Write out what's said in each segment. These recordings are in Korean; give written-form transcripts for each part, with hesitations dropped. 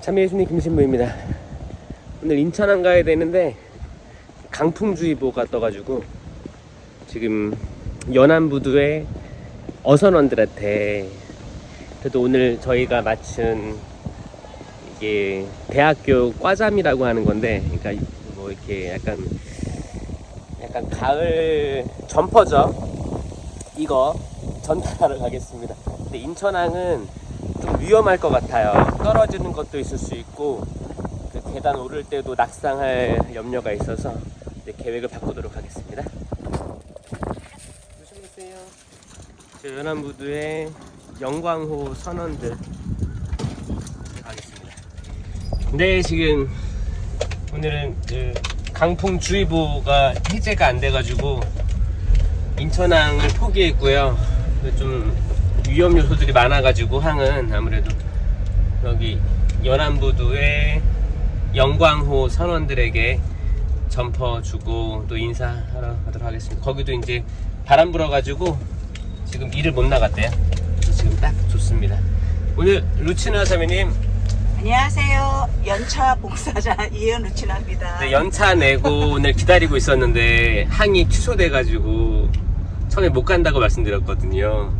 참여예수님 김신부입니다. 오늘 인천항 가야 되는데 강풍주의보가 떠가지고 지금 연안부두의 어선원들한테, 그래도 오늘 저희가 마친 이게 대학교 과잠이라고 하는 건데, 그러니까 뭐 이렇게 약간 가을 점퍼죠. 이거 전달하러 가겠습니다. 근데 인천항은 좀 위험할 것 같아요. 떨어지는 것도 있을 수 있고, 그 계단 오를 때도 낙상할 염려가 있어서 계획을 바꾸도록 하겠습니다. 조심하세요. 저 연안부두의 영광호 선원들 가겠습니다. 네, 지금 오늘은 그 강풍주의보가 해제가 안 돼가지고 인천항을 포기했고요. 좀 위험 요소들이 많아가지고 항은 아무래도 여기 연안부두의 영광호 선원들에게 점퍼 주고 또 인사하러 가도록 하겠습니다. 거기도 이제 바람 불어가지고 지금 일을 못 나갔대요. 그래서 지금 딱 좋습니다. 오늘 루치나 사모님, 안녕하세요. 연차 봉사자 이현 루치나입니다. 네, 연차 내고 오늘 기다리고 있었는데 항이 취소돼가지고 처음에 못 간다고 말씀드렸거든요.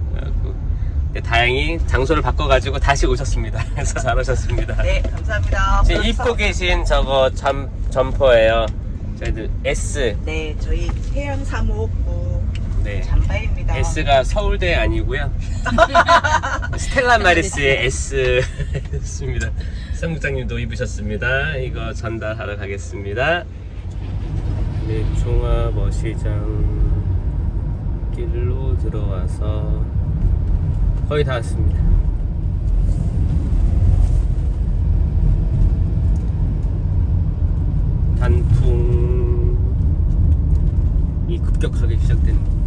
네, 다행히 장소를 바꿔가지고 다시 오셨습니다. 그래서 잘 오셨습니다. 네, 감사합니다. 지금 입고 계신 저거 점퍼예요. 저희들 S. 네, 저희 해양 사무부 네. 잠바입니다. S가 서울대 아니고요. 스텔라 마리스의 S였습니다. 사무국장님도 입으셨습니다. 이거 전달하러 가겠습니다. 네, 종합어시장 길로 들어와서 거의 다 왔습니다. 단풍이 급격하게 시작되는 것 같아요.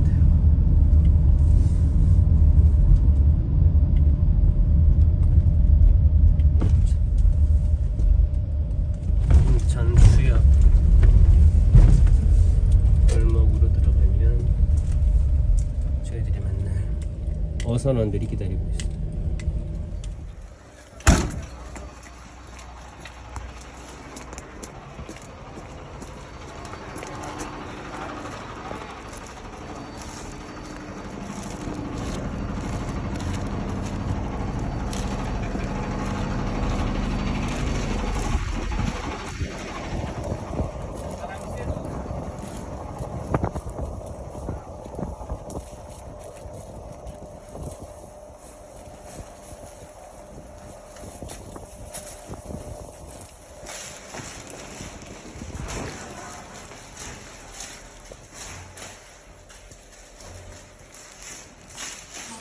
인천 수역 골목으로 들어가면 저희들이 만날 어선원들이 기다리고 있습니다.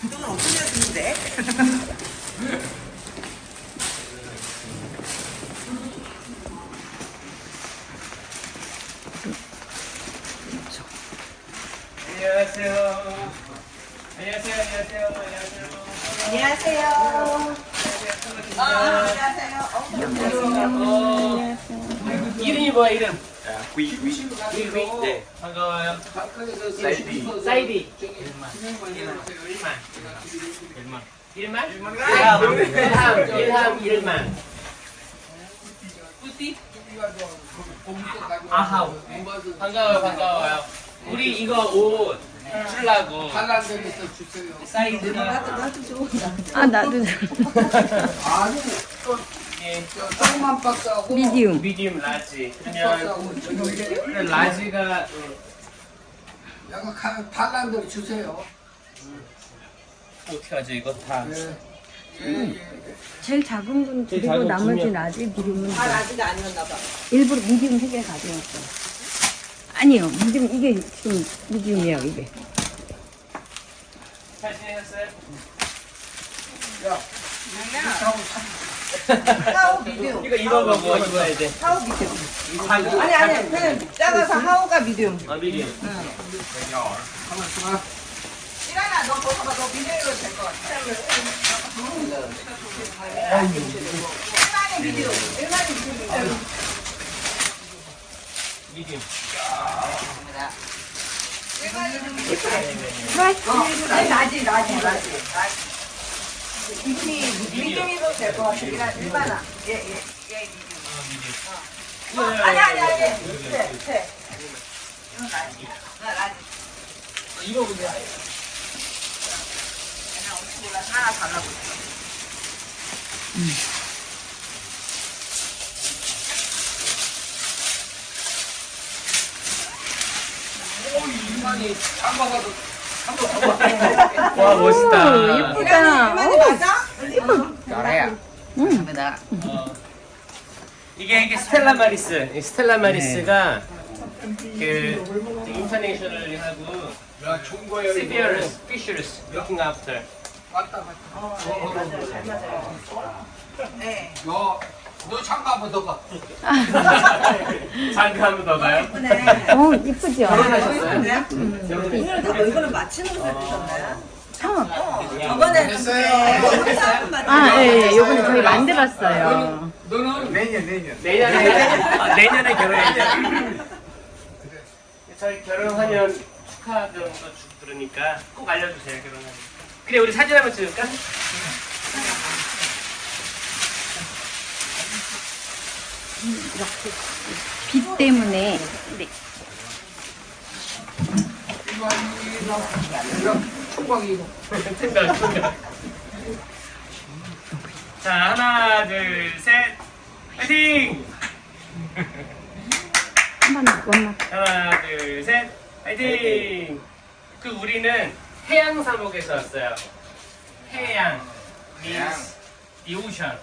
이거는 어떻게 해야 되는데? 안녕하세요. 안녕하세요. 안녕하세요. 안녕하세요. 안녕하세요. 이름이 뭐야, 이름? Quy 네, 반가워요. 사이디. 1만? 일만. 뿌띠? 아하우. 반가워요. 우리 이거 옷 주려고. 사이즈는 아, 나도 예, 조그만 박스하고 미디움 라지. 그냥 라지가 약간 반란들 주세요. 어떻게 하지 이거 다. 제일 작은 분 제일 그리고 작은 나머지는 분이요. 아직 미디움은 다 아직 아니었나 봐. 일부러 미디움 3개 가져왔어. 아니요, 미디움 이게 지금 미디움이에요, 이게. 잘 지내셨어요? 야, 하우 미디움. 이거 입어보고 입어야 돼. 하우 미디움. 작은. 아니 그냥 작아서 하우가 미디움. 아, 미디움. 가만 있어봐. 일하나 너 벗어봐. 너 미디움으로 될 것 같아. 1만이 미디움. 1만이 미디움. 미디움. 라지. 이분이 미디움이도 될 것 같아. 일반화. 예, 미디움. 아니. 돼. 이건 라지. 라지. 이거 근데 그냥 어떻게 몰라. 하나 달라고. 인만이 장바가도 와 멋있다. 예쁘다. 이만이 맞아? 잘해요. 감사합니다. 이게 스텔라 마리스. 이 스텔라 마리스가 그 인터내셔널하고 야, 좋은 거예요. 시비어스 피셔스 looking after. 맞다. 네. 너 장가 한번 더 가. 잠깐 한번 더 봐요. 예쁘네. 이쁘죠? 결혼하셨어요? 이거는 맞추는 거 드셨나요? 저번에 했어요. 예, 요번에 저희 만들었어요. 너는 내년. 내년에 결혼해야죠. 저희 결혼하면 축하금도 들으니까 꼭 알려주세요. 결혼하면. 그래 우리 사진 한번 찍을까? 빛 때문에. 네. 총각이고. 생각. 자 하나 둘 셋 파이팅! 원만. 하나 둘 셋 파이팅! 그 우리는 해양 사목에서 왔어요. 해양 means the ocean.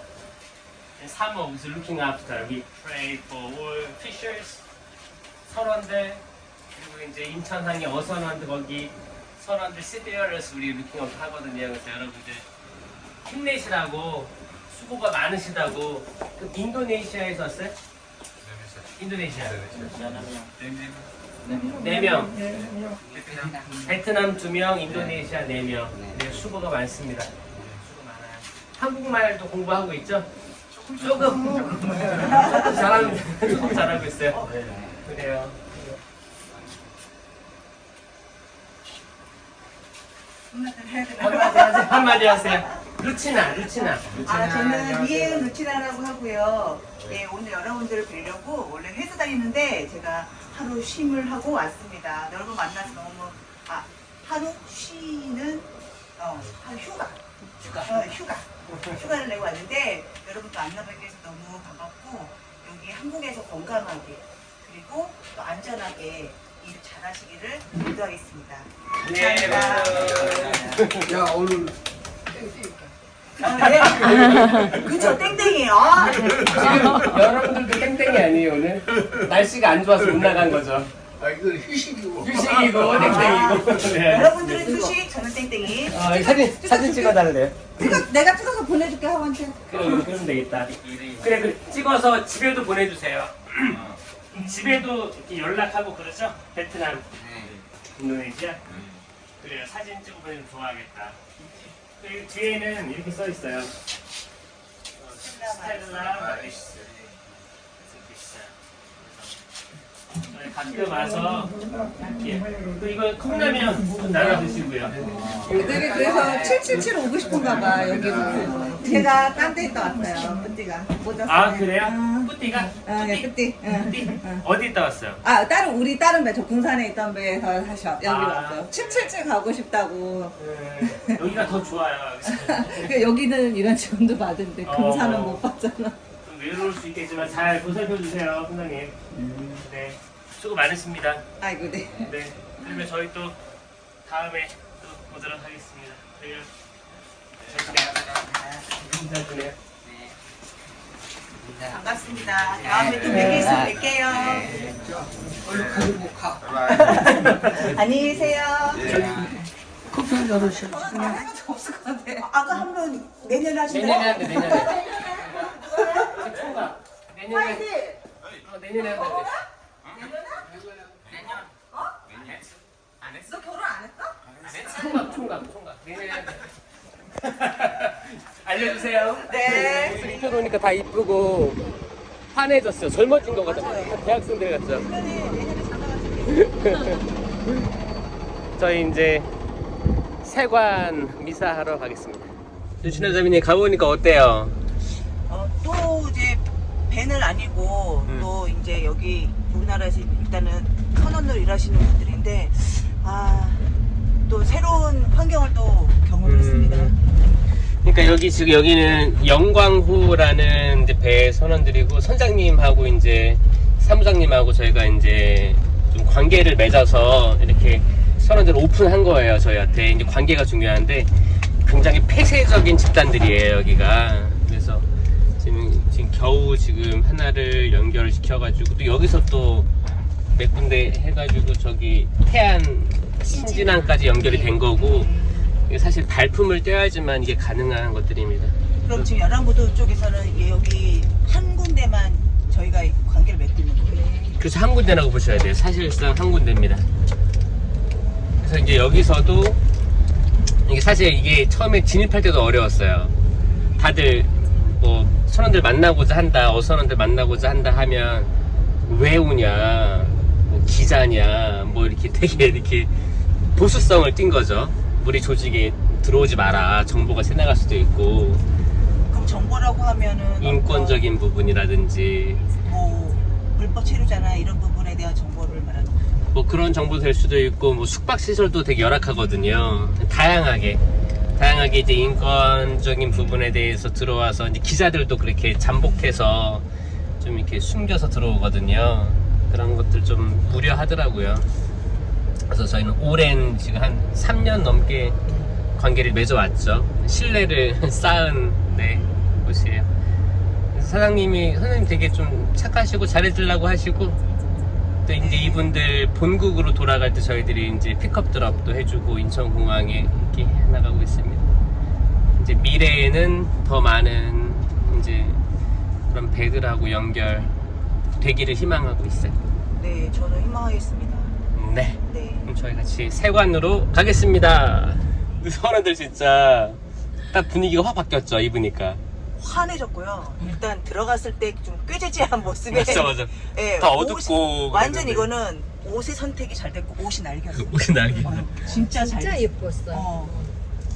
사목 is looking after. We pray for all fishers. 선원들 그리고 이제 인천항에 어선원들 거기 선원들 시베어스 우리 looking after 하거든요. 그래서 여러분들 힘내시라고 수고가 많으시다고. 그 인도네시아에서 왔어요? 인도네시아. 4명. 베트남 2명, 인도네시아 4명. 네, 수고가 많습니다. 수고 많아요. 한국말도 공부하고 있죠? 조금 잘하고 있어요. 그래요. 한마디 하세요. 루치나. 저는 이혜은 루치나라고 하고요. 예, 오늘 여러분들을 뵈려고 원래 회사 다니는데 제가 하루 쉼을 하고 왔습니다. 여러분 만나서 너무 하루 쉬는 하루 휴가를 내고 왔는데 여러분도 만나뵙게 해서 너무 반갑고 여기 한국에서 건강하게 그리고 또 안전하게 일 잘하시기를 기도하겠습니다. 네, 감사합니다. 야, 오늘 네. 그쵸, 땡땡이에요. 지금 여러분들도 땡땡이 아니에요 오늘? 날씨가 안 좋아서 못 나간 거죠. 이건 휴식이고. 휴식이고 땡땡이고. 네. 여러분들은 휴식, 저는 땡땡이. 사진 찍어달래요. 내가 찍어서 보내줄게, 하원한테. 그러면 되겠다. 그래 찍어서 집에도 보내주세요. 집에도 이렇게 연락하고 그러죠? 베트남, 인도네시아. 그래요. 사진 찍어 보내면 좋아하겠다. 그리고 뒤에는 이렇게 써 있어요. 스텔라 마리스. 가끔 와서 또 이거 컵라면 나눠 드시고요. 애들이 그래서 777 오고 싶은가 봐, 여기로. 제가 딴 데 있다 왔어요, 뿌띠가. 모자 아 쓰네. 그래요? 뿌띠가? 예, 뿌띠. 뿌띠? 어디 있다 왔어요? 우리 다른 배, 저 군산에 있던 배에서 다시 여기 아. 왔어요. 777 가고 싶다고. 여기가 더 좋아요. 여기는 이런 지원도 받은데, 군산은 어. 못 받잖아. 좀 외로울 수 있겠지만 잘 보살펴 주세요, 선생님. 네, 수고 많으십니다. 아이고, 네. 네, 그러면 저희 또 다음에 또 보도록 하겠습니다. 그래요. 잘 지내요. 반갑습니다. 다음에 또 뵐게요. 얼른 가지고 가. 안녕히 계세요. 커피 한잔 하시죠. 없을 것 같아. 아까 한 번 내년에 하신다고? 내년에 한대, 내년에. 총각. 내년에. 내년에 한대. 너 결혼 안 했어? 총각. 내년에 한대. 알려주세요. 네. 우리 이쁘니까 다 이쁘고 환해졌어요. 젊어진 것 같아. 대학생들 같죠. 저희 이제 세관 미사하러 가겠습니다. 유춘아 자매님 가보니까 어때요? 또 이제 배는 아니고 또 이제 여기 우리나라에서 일단은 선원으로 일하시는 분들인데 또 새로운 환경을 또 경험했습니다. 그러니까 여기 지금 여기는 영광호라는 이제 배 선원들이고 선장님하고 이제 사무장님하고 저희가 이제 좀 관계를 맺어서 이렇게 선원들 오픈한 거예요. 저희한테 이제 관계가 중요한데 굉장히 폐쇄적인 집단들이에요 여기가. 그래서 지금 겨우 지금 하나를 연결시켜가지고 또 여기서 또 몇 군데 해가지고 저기 태안 신진항까지 연결이 된 거고 이게 사실 발품을 떼어야지만 이게 가능한 것들입니다. 그럼 지금 연안부도 쪽에서는 여기 한 군데만 저희가 관계를 맺고 있는 거예요. 그래서 한 군데라고 보셔야 돼요. 사실상 한 군데입니다. 그래서 이제 여기서도 이게 사실 이게 처음에 진입할 때도 어려웠어요. 다들 뭐 선원들 만나고자 한다, 어선원들 만나고자 한다 하면 왜 오냐, 뭐 기자냐, 뭐 이렇게 되게 이렇게 보수성을 띈 거죠. 우리 조직에 들어오지 마라, 정보가 새나갈 수도 있고. 그럼 정보라고 하면은 인권적인 부분이라든지 뭐 불법 체류자나 이런 부분에 대한 정보를 말하는 거예요. 뭐 그런 정보 될 수도 있고 뭐 숙박시설도 되게 열악하거든요. 다양하게 이제 인권적인 부분에 대해서 들어와서 이제 기자들도 그렇게 잠복해서 좀 이렇게 숨겨서 들어오거든요. 그런 것들 좀 우려하더라고요. 그래서 저희는 오랜 지금 한 3년 넘게 관계를 맺어왔죠. 신뢰를 쌓은 곳이에요. 선생님 되게 좀 착하시고 잘해주려고 하시고 또 이제 이분들 본국으로 돌아갈 때 저희들이 이제 픽업 드롭도 해주고 인천공항에 이렇게 나가고 있습니다. 이제 미래에는 더 많은 이제 그런 배들하고 연결 되기를 희망하고 있어요. 네, 저는 희망하겠습니다. 네. 네. 그럼 저희 같이 세관으로 가겠습니다. 선원들 진짜 딱 분위기가 확 바뀌었죠. 입으니까. 환해졌고요. 일단 들어갔을 때 좀 꾀재재한 모습에 맞아. 예, 다 어둡고 완전 그랬는데. 이거는 옷의 선택이 잘 됐고 옷이 날개였어요. 옷이 날개. 진짜 잘 진짜 됐어요. 예뻤어.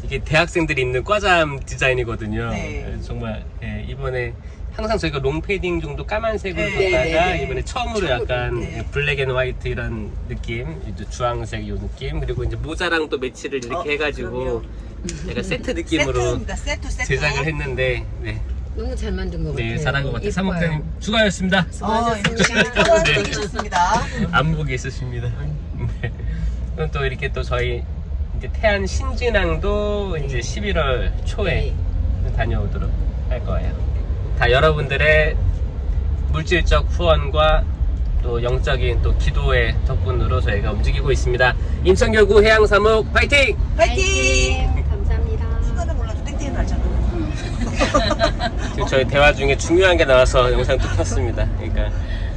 이게 대학생들이 입는 과잠 디자인이거든요. 네. 예, 정말 이번에 항상 저희가 롱패딩 정도 까만색으로 네, 입다가 네, 네. 이번에 처음으로 약간 네. 블랙 앤 화이트 이런 느낌, 이제 주황색 이 느낌, 그리고 이제 모자랑 또 매치를 이렇게 해가지고 그럼요. 약간 세트 느낌으로 세트입니다. 세트. 제작을 했는데 너무 잘 만든 것 같아요. 네, 잘한 것 같아요. 예뻐요. 사목장님 수고하셨습니다. 또한 네. 되셨습니다. 안목이 있으십니다. 네. 그럼 또 이렇게 또 저희 이제 태안 신진항도 이제 11월 초에 다녀오도록 할 거예요. 다 여러분들의 물질적 후원과 또 영적인 또 기도의 덕분으로 저희가 움직이고 있습니다. 인천교구 해양사목 파이팅! 파이팅! 감사합니다. 시간을 몰라도 땡땡이 날잖아. 지금 저희 대화 중에 중요한 게 나와서 영상 또 켰습니다. 그러니까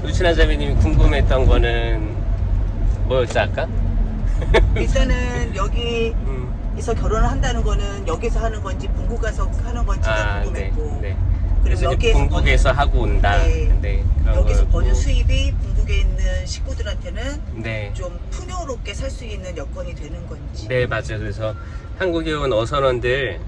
루치나 자매님이 궁금했던 거는 뭐였지 아까? 일단은 여기에서 결혼을 한다는 거는 여기서 하는 건지 본국 가서 하는 건지가 궁금했고 네. 그리고 그래서 이제 여기에서 본국에서 하고 온다. 네. 그런 여기서 거였고. 버는 수입이 본국에 있는 식구들한테는 네. 좀 풍요롭게 살 수 있는 여건이 되는 건지. 네, 맞아요. 그래서 한국에 온 어선원들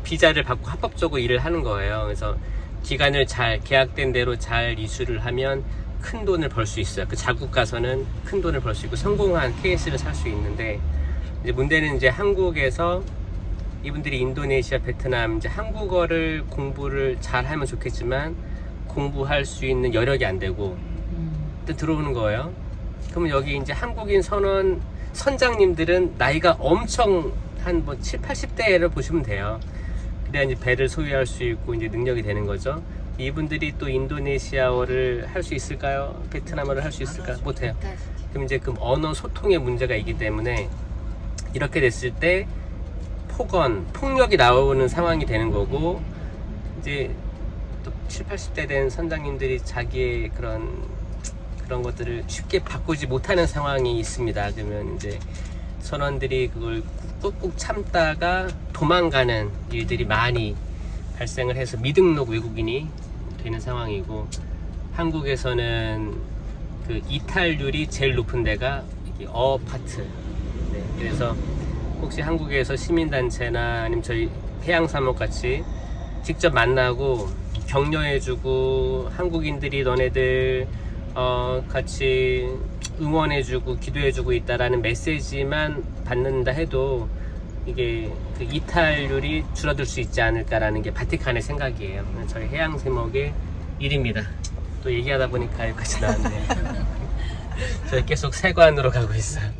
비자를 받고 합법적으로 일을 하는 거예요. 그래서 기간을 잘 계약된 대로 잘 이수를 하면 큰 돈을 벌 수 있어요. 그 자국 가서는 큰 돈을 벌 수 있고 성공한 케이스를 살 수 있는데 이제 문제는 이제 한국에서 이분들이 인도네시아, 베트남 이제 한국어를 공부를 잘 하면 좋겠지만 공부할 수 있는 여력이 안 되고 일단 들어오는 거예요. 그러면 여기 이제 한국인 선장님들은 나이가 엄청 한 뭐 7, 80대를 보시면 돼요. 그래야 이제 배를 소유할 수 있고 이제 능력이 되는 거죠. 이분들이 또 인도네시아어를 할 수 있을까요? 베트남어를 할 수 있을까? 못해요. 그럼 이제 그 언어 소통의 문제가 있기 때문에 이렇게 됐을 때 폭력이 나오는 상황이 되는 거고 이제 또 7, 80대 된 선장님들이 자기의 그런 것들을 쉽게 바꾸지 못하는 상황이 있습니다. 그러면 이제 선원들이 그걸 꾹꾹 참다가 도망가는 일들이 많이 발생을 해서 미등록 외국인이 되는 상황이고 한국에서는 그 이탈률이 제일 높은 데가 어파트. 네, 그래서 혹시 한국에서 시민단체나 아니면 저희 해양사목 같이 직접 만나고 격려해주고 한국인들이 너네들 같이 응원해주고 기도해주고 있다라는 메시지만 받는다 해도 이게 그 이탈률이 줄어들 수 있지 않을까라는 게 바티칸의 생각이에요. 저희 해양세목의 일입니다. 또 얘기하다 보니까 여기까지 나왔네요. 저희 계속 세관으로 가고 있어요.